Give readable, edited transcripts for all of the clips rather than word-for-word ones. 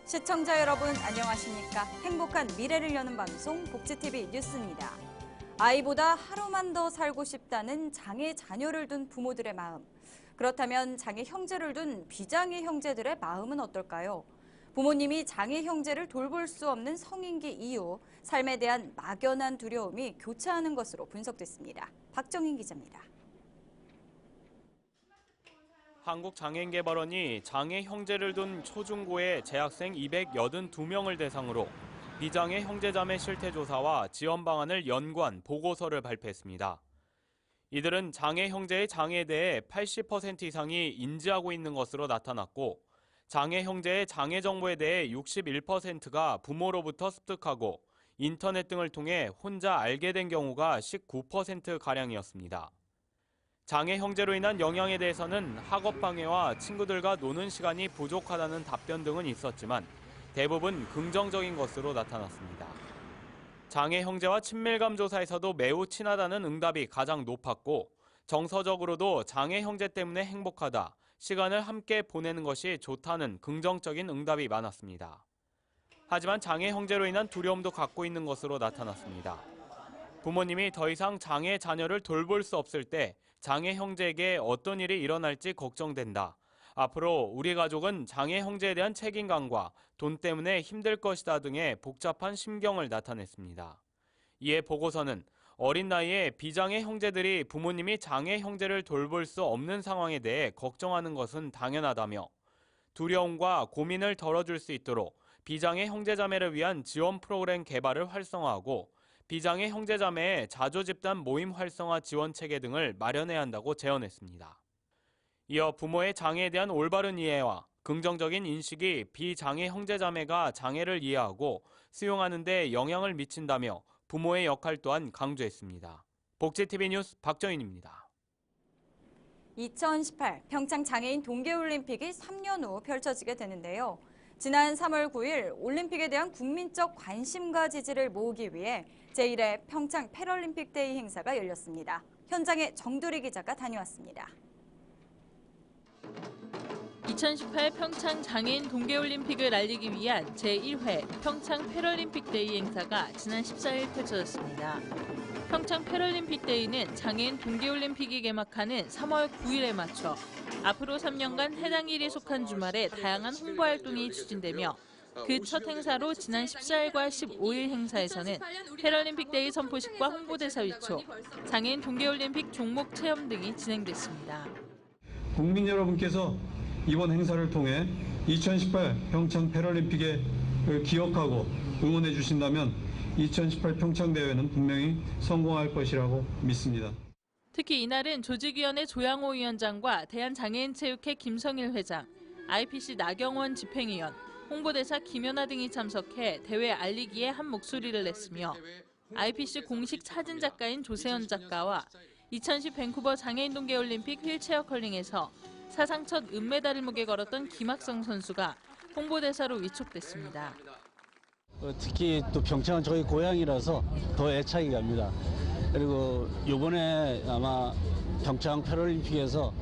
시청자 여러분 안녕하십니까? 행복한 미래를 여는 방송 복지TV 뉴스입니다. 아이보다 하루만 더 살고 싶다는 장애 자녀를 둔 부모들의 마음. 그렇다면 장애 형제를 둔 비장애 형제들의 마음은 어떨까요? 부모님이 장애 형제를 돌볼 수 없는 성인기 이후 삶에 대한 막연한 두려움이 교차하는 것으로 분석됐습니다. 박정인 기자입니다. 한국장애인개발원이 장애 형제를 둔 초중고의 재학생 282명을 대상으로 비장애 형제자매 실태조사와 지원 방안을 연구한 보고서를 발표했습니다. 이들은 장애 형제의 장애에 대해 80% 이상이 인지하고 있는 것으로 나타났고, 장애 형제의 장애 정보에 대해 61%가 부모로부터 습득하고 인터넷 등을 통해 혼자 알게 된 경우가 19%가량이었습니다. 장애 형제로 인한 영향에 대해서는 학업 방해와 친구들과 노는 시간이 부족하다는 답변 등은 있었지만 대부분 긍정적인 것으로 나타났습니다. 장애 형제와 친밀감 조사에서도 매우 친하다는 응답이 가장 높았고, 정서적으로도 장애 형제 때문에 행복하다, 시간을 함께 보내는 것이 좋다는 긍정적인 응답이 많았습니다. 하지만 장애 형제로 인한 두려움도 갖고 있는 것으로 나타났습니다. 부모님이 더 이상 장애 자녀를 돌볼 수 없을 때 장애 형제에게 어떤 일이 일어날지 걱정된다. 앞으로 우리 가족은 장애 형제에 대한 책임감과 돈 때문에 힘들 것이다 등의 복잡한 심경을 나타냈습니다. 이에 보고서는 어린 나이에 비장애 형제들이 부모님이 장애 형제를 돌볼 수 없는 상황에 대해 걱정하는 것은 당연하다며, 두려움과 고민을 덜어줄 수 있도록 비장애 형제자매를 위한 지원 프로그램 개발을 활성화하고 비장애 형제자매의 자조집단 모임 활성화 지원 체계 등을 마련해야 한다고 제언했습니다. 이어 부모의 장애에 대한 올바른 이해와 긍정적인 인식이 비장애 형제자매가 장애를 이해하고 수용하는 데 영향을 미친다며 부모의 역할 또한 강조했습니다. 복지TV 뉴스 박정인입니다. 2018 평창 장애인 동계올림픽이 3년 후 펼쳐지게 되는데요. 지난 3월 9일 올림픽에 대한 국민적 관심과 지지를 모으기 위해 제1회 평창 패럴림픽 데이 행사가 열렸습니다. 현장에 정두리 기자가 다녀왔습니다. 2018 평창 장애인 동계올림픽을 알리기 위한 제1회 평창 패럴림픽 데이 행사가 지난 14일 펼쳐졌습니다. 평창 패럴림픽 데이는 장애인 동계올림픽이 개막하는 3월 9일에 맞춰 앞으로 3년간 해당 일이 속한 주말에 다양한 홍보 활동이 추진되며, 그 첫 행사로 지난 14일과 15일 행사에서는 패럴림픽 데이 선포식과 홍보대사 위촉, 장애인 동계올림픽 종목 체험 등이 진행됐습니다. 국민 여러분께서 이번 행사를 통해 2018 평창 패럴림픽에 기억하고 응원해 주신다면 2018 평창 대회는 분명히 성공할 것이라고 믿습니다. 특히 이날은 조직위원회 조양호 위원장과 대한장애인체육회 김성일 회장, IPC 나경원 집행위원, 홍보대사 김연아 등이 참석해 대회 알리기에 한 목소리를 냈으며, IPC 공식 사진 작가인 조세현 작가와 2010 밴쿠버 장애인 동계올림픽 휠체어 컬링에서 사상 첫 은메달을 목에 걸었던 김학성 선수가 홍보대사로 위촉됐습니다. 특히 또 평창은 저희 고향이라서 더 애착이 갑니다. 그리고 이번에 아마 평창 패럴림픽에서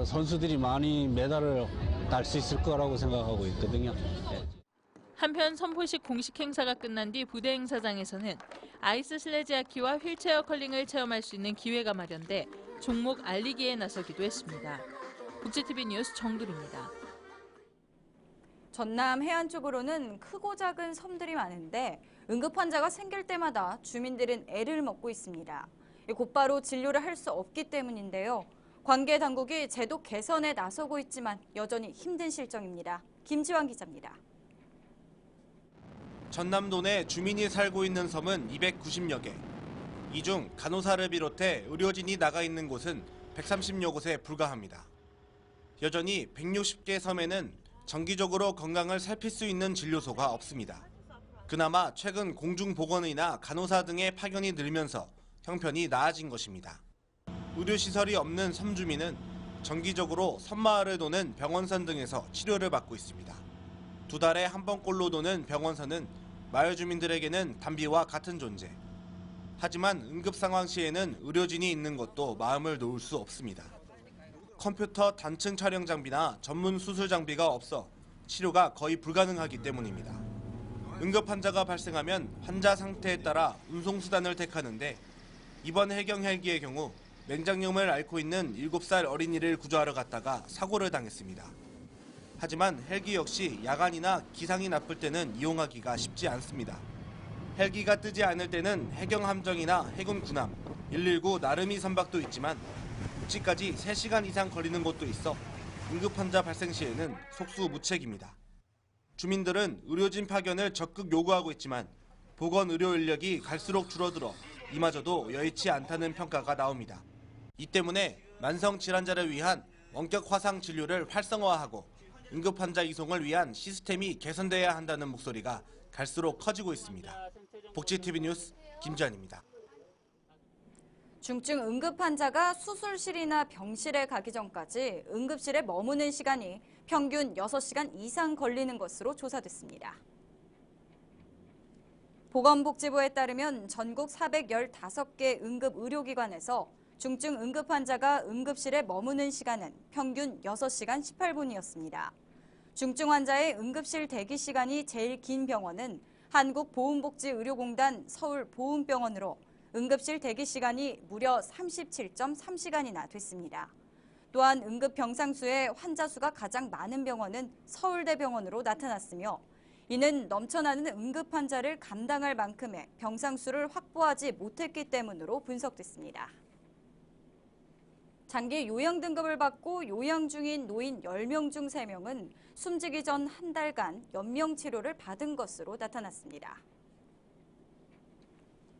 선수들이 많이 메달을 딸 수 있을 거라고 생각하고 있거든요. 한편 선포식 공식 행사가 끝난 뒤 부대 행사장에서는 아이스 슬레지아키와 휠체어 컬링을 체험할 수 있는 기회가 마련돼 종목 알리기에 나서기도 했습니다. 복지TV 뉴스 정두리입니다. 전남 해안 쪽으로는 크고 작은 섬들이 많은데 응급 환자가 생길 때마다 주민들은 애를 먹고 있습니다. 곧바로 진료를 할 수 없기 때문인데요. 관계 당국이 제도 개선에 나서고 있지만 여전히 힘든 실정입니다. 김지환 기자입니다. 전남도 내 주민이 살고 있는 섬은 290여 개. 이 중 간호사를 비롯해 의료진이 나가 있는 곳은 130여 곳에 불과합니다. 여전히 160개 섬에는 정기적으로 건강을 살필 수 있는 진료소가 없습니다. 그나마 최근 공중보건의나 간호사 등의 파견이 늘면서 형편이 나아진 것입니다. 의료시설이 없는 섬 주민은 정기적으로 섬마을을 도는 병원선 등에서 치료를 받고 있습니다. 2달에 한 번꼴로 도는 병원선은 마을 주민들에게는 담비와 같은 존재. 하지만 응급 상황 시에는 의료진이 있는 것도 마음을 놓을 수 없습니다. 컴퓨터 단층 촬영 장비나 전문 수술 장비가 없어 치료가 거의 불가능하기 때문입니다. 응급 환자가 발생하면 환자 상태에 따라 운송수단을 택하는데 이번 해경 헬기의 경우 맹장염을 앓고 있는 7살 어린이를 구조하러 갔다가 사고를 당했습니다. 하지만 헬기 역시 야간이나 기상이 나쁠 때는 이용하기가 쉽지 않습니다. 헬기가 뜨지 않을 때는 해경 함정이나 해군 군함, 119 나름이 선박도 있지만 복지까지 3시간 이상 걸리는 곳도 있어 응급 환자 발생 시에는 속수무책입니다. 주민들은 의료진 파견을 적극 요구하고 있지만 보건 의료 인력이 갈수록 줄어들어 이마저도 여의치 않다는 평가가 나옵니다. 이 때문에 만성 질환자를 위한 원격 화상 진료를 활성화하고 응급 환자 이송을 위한 시스템이 개선돼야 한다는 목소리가 갈수록 커지고 있습니다. 복지TV 뉴스 김지환입니다. 중증 응급 환자가 수술실이나 병실에 가기 전까지 응급실에 머무는 시간이 평균 6시간 이상 걸리는 것으로 조사됐습니다. 보건복지부에 따르면 전국 415개 응급의료기관에서 중증 응급 환자가 응급실에 머무는 시간은 평균 6시간 18분이었습니다. 중증 환자의 응급실 대기 시간이 제일 긴 병원은 한국보훈복지의료공단 서울보훈병원으로 응급실 대기 시간이 무려 37.3시간이나 됐습니다. 또한 응급 병상 수의 환자 수가 가장 많은 병원은 서울대병원으로 나타났으며 이는 넘쳐나는 응급 환자를 감당할 만큼의 병상 수를 확보하지 못했기 때문으로 분석됐습니다. 장기 요양 등급을 받고 요양 중인 노인 10명 중 3명은 숨지기 전 한 달간 연명 치료를 받은 것으로 나타났습니다.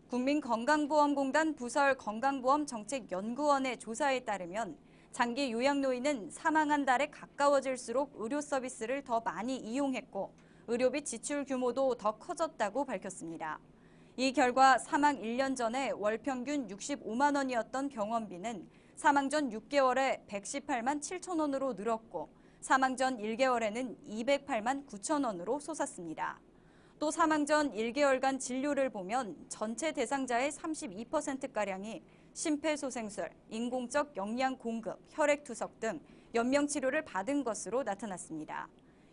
국민건강보험공단 부설 건강보험정책연구원의 조사에 따르면 장기 요양 노인은 사망한 달에 가까워질수록 의료 서비스를 더 많이 이용했고 의료비 지출 규모도 더 커졌다고 밝혔습니다. 이 결과 사망 1년 전에 월 평균 65만 원이었던 병원비는 사망 전 6개월에 118만 7천 원으로 늘었고 사망 전 1개월에는 208만 9천 원으로 솟았습니다. 또 사망 전 1개월간 진료를 보면 전체 대상자의 32%가량이 심폐소생술, 인공적 영양 공급, 혈액투석 등 연명치료를 받은 것으로 나타났습니다.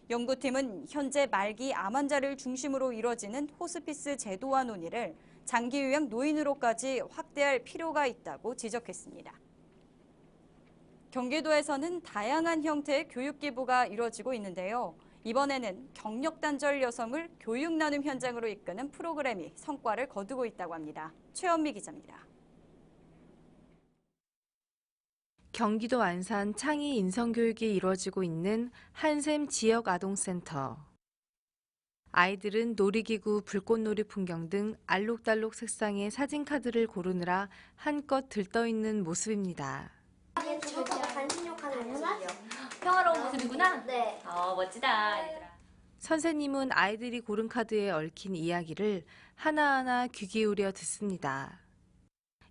연구팀은 현재 말기 암 환자를 중심으로 이뤄지는 호스피스 제도화 논의를 장기요양 노인으로까지 확대할 필요가 있다고 지적했습니다. 경기도에서는 다양한 형태의 교육 기부가 이뤄지고 있는데요. 이번에는 경력 단절 여성을 교육 나눔 현장으로 이끄는 프로그램이 성과를 거두고 있다고 합니다. 최현미 기자입니다. 경기도 안산 창의 인성교육이 이루어지고 있는 한샘 지역아동센터. 아이들은 놀이기구, 불꽃놀이 풍경 등 알록달록 색상의 사진카드를 고르느라 한껏 들떠있는 모습입니다. 평화로운 모습이구나? 네. 멋지다. 얘들아. 선생님은 아이들이 고른 카드에 얽힌 이야기를 하나하나 귀 기울여 듣습니다.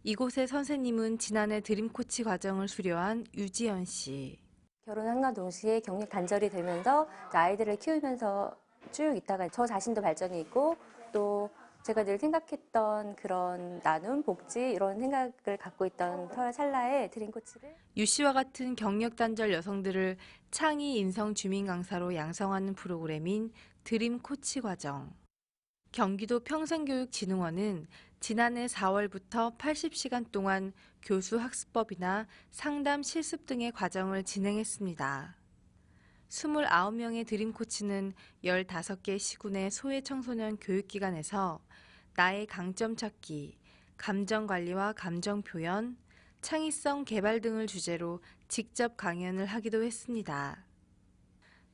이곳의 선생님은 지난해 드림코치 과정을 수료한 유지연 씨. 결혼한과 동시에 경력 단절이 되면서 아이들을 키우면서 쭉 있다가 저 자신도 발전이 있고 또 제가 늘 생각했던 그런 나눔, 복지 이런 생각을 갖고 있던 찰나에 드림코치를 유 씨와 같은 경력 단절 여성들을 창의 인성 주민 강사로 양성하는 프로그램인 드림코치 과정. 경기도 평생교육진흥원은 지난해 4월부터 80시간 동안 교수 학습법이나 상담 실습 등의 과정을 진행했습니다. 29명의 드림코치는 15개 시군의 소외청소년 교육기관에서 나의 강점 찾기, 감정관리와 감정표현, 창의성 개발 등을 주제로 직접 강연을 하기도 했습니다.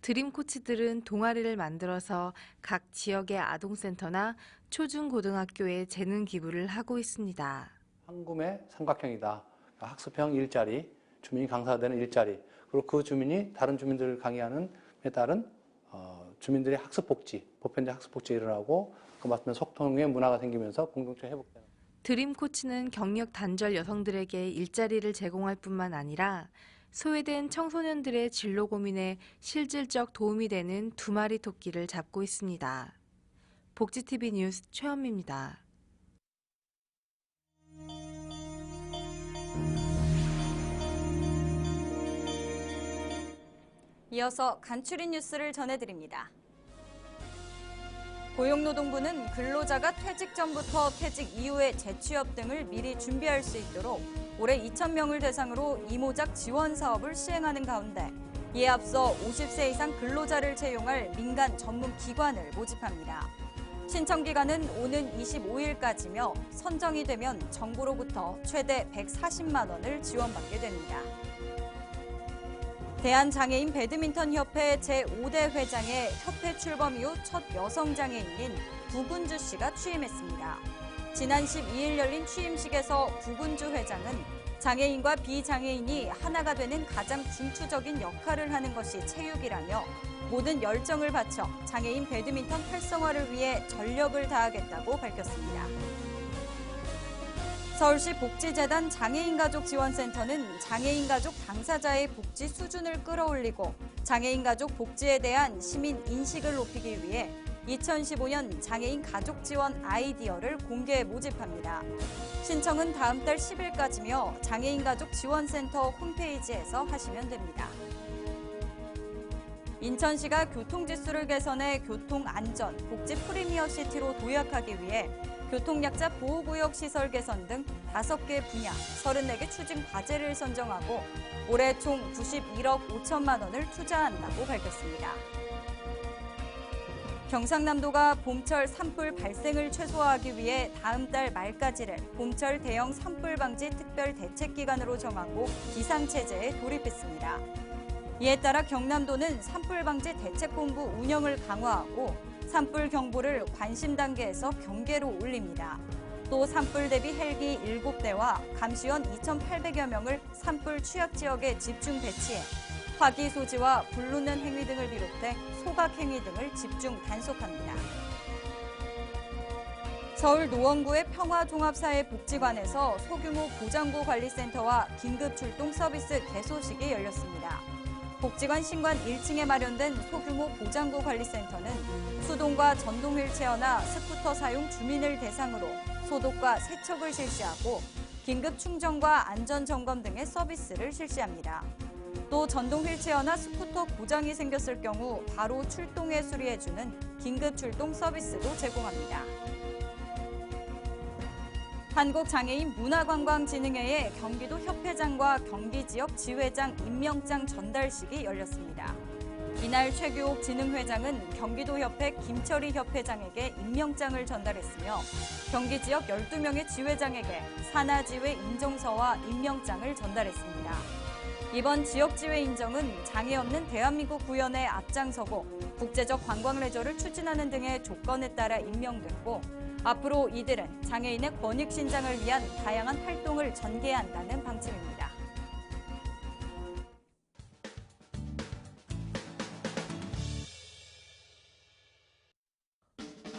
드림코치들은 동아리를 만들어서 각 지역의 아동센터나 초중고등학교에 재능 기부를 하고 있습니다. 황금의 삼각형이다. 학습형 일자리, 주민이 강사되는 일자리, 그리고 그 주민이 다른 주민들을 강의하는 에 따른 주민들의 학습복지, 보편적 학습복지가 일어나고 그 맞는 소통의 문화가 생기면서 공동체 회복되는. 드림코치는 경력 단절 여성들에게 일자리를 제공할 뿐만 아니라 소외된 청소년들의 진로 고민에 실질적 도움이 되는 두 마리 토끼를 잡고 있습니다. 복지TV 뉴스 최현미입니다. 이어서 간추린 뉴스를 전해드립니다. 고용노동부는 근로자가 퇴직 전부터 퇴직 이후의 재취업 등을 미리 준비할 수 있도록 올해 2,000명을 대상으로 이모작 지원 사업을 시행하는 가운데 이에 앞서 50세 이상 근로자를 채용할 민간 전문 기관을 모집합니다. 신청 기간은 오는 25일까지며 선정이 되면 정부로부터 최대 140만 원을 지원받게 됩니다. 대한장애인 배드민턴협회 제5대 회장에 협회 출범 이후 첫 여성 장애인인 구군주 씨가 취임했습니다. 지난 12일 열린 취임식에서 구군주 회장은 장애인과 비장애인이 하나가 되는 가장 중추적인 역할을 하는 것이 체육이라며 모든 열정을 바쳐 장애인 배드민턴 활성화를 위해 전력을 다하겠다고 밝혔습니다. 서울시 복지재단 장애인가족지원센터는 장애인가족 당사자의 복지 수준을 끌어올리고 장애인가족 복지에 대한 시민 인식을 높이기 위해 2015년 장애인 가족지원 아이디어를 공개 모집합니다. 신청은 다음 달 10일까지며 장애인가족지원센터 홈페이지에서 하시면 됩니다. 인천시가 교통지수를 개선해 교통안전, 복지 프리미어시티로 도약하기 위해 교통약자 보호구역 시설 개선 등 5개 분야 34개 추진 과제를 선정하고 올해 총 91억 5천만 원을 투자한다고 밝혔습니다. 경상남도가 봄철 산불 발생을 최소화하기 위해 다음 달 말까지를 봄철 대형 산불 방지 특별 대책 기간으로 정하고 비상체제에 돌입했습니다. 이에 따라 경남도는 산불 방지 대책본부 운영을 강화하고 산불 경보를 관심 단계에서 경계로 올립니다. 또 산불 대비 헬기 7대와 감시원 2,800여 명을 산불 취약 지역에 집중 배치해 화기 소지와 불 놓는 행위 등을 비롯해 소각 행위 등을 집중 단속합니다. 서울 노원구의 평화종합사회복지관에서 소규모 보장구 관리센터와 긴급 출동 서비스 개소식이 열렸습니다. 복지관 신관 1층에 마련된 소규모 보장구 관리센터는 수동과 전동 휠체어나 스쿠터 사용 주민을 대상으로 소독과 세척을 실시하고 긴급 충전과 안전 점검 등의 서비스를 실시합니다. 또 전동 휠체어나 스쿠터 고장이 생겼을 경우 바로 출동해 수리해주는 긴급 출동 서비스도 제공합니다. 한국장애인문화관광진흥회의 경기도 협회장과 경기지역 지회장 임명장 전달식이 열렸습니다. 이날 최규옥 진흥회장은 경기도협회 김철희 협회장에게 임명장을 전달했으며 경기지역 12명의 지회장에게 산하지회 인정서와 임명장을 전달했습니다. 이번 지역지회 인정은 장애 없는 대한민국 구현에 앞장서고 국제적 관광 레저를 추진하는 등의 조건에 따라 임명됐고 앞으로 이들은 장애인의 권익 신장을 위한 다양한 활동을 전개한다는 방침입니다.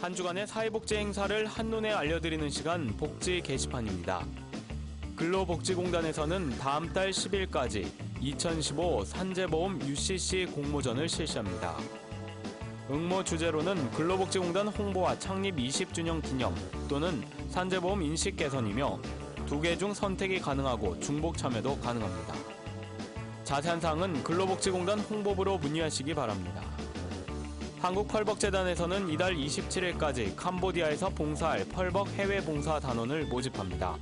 한 주간의 사회복지 행사를 한눈에 알려드리는 시간 복지 게시판입니다. 근로복지공단에서는 다음 달 10일까지 2015 산재보험 UCC 공모전을 실시합니다. 응모 주제로는 근로복지공단 홍보와 창립 20주년 기념 또는 산재보험 인식 개선이며 2개 중 선택이 가능하고 중복 참여도 가능합니다. 자세한 사항은 근로복지공단 홍보부로 문의하시기 바랍니다. 한국펄벅재단에서는 이달 27일까지 캄보디아에서 봉사할 펄벅 해외봉사단원을 모집합니다.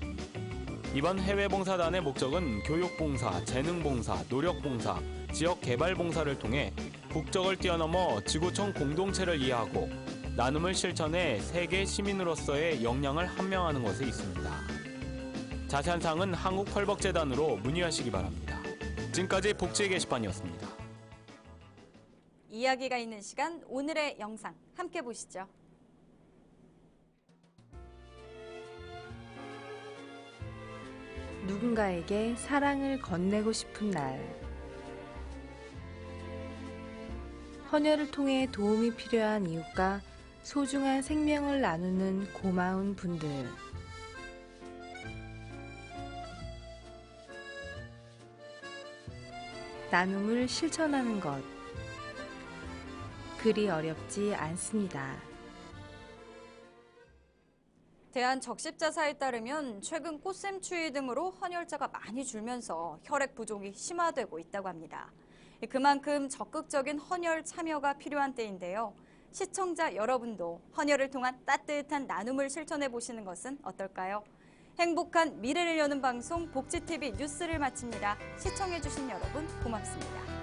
이번 해외봉사단의 목적은 교육봉사, 재능봉사, 노력봉사, 지역개발봉사를 통해 국적을 뛰어넘어 지구촌 공동체를 이해하고 나눔을 실천해 세계 시민으로서의 역량을 함양하는 것에 있습니다. 자세한 사항은 한국펄벅재단으로 문의하시기 바랍니다. 지금까지 복지 게시판이었습니다. 이야기가 있는 시간 오늘의 영상 함께 보시죠. 누군가에게 사랑을 건네고 싶은 날. 헌혈을 통해 도움이 필요한 이웃과 소중한 생명을 나누는 고마운 분들. 나눔을 실천하는 것. 그리 어렵지 않습니다. 대한적십자사에 따르면 최근 꽃샘추위 등으로 헌혈자가 많이 줄면서 혈액 부족이 심화되고 있다고 합니다. 그만큼 적극적인 헌혈 참여가 필요한 때인데요. 시청자 여러분도 헌혈을 통한 따뜻한 나눔을 실천해 보시는 것은 어떨까요? 행복한 미래를 여는 방송 복지TV 뉴스를 마칩니다. 시청해 주신 여러분 고맙습니다.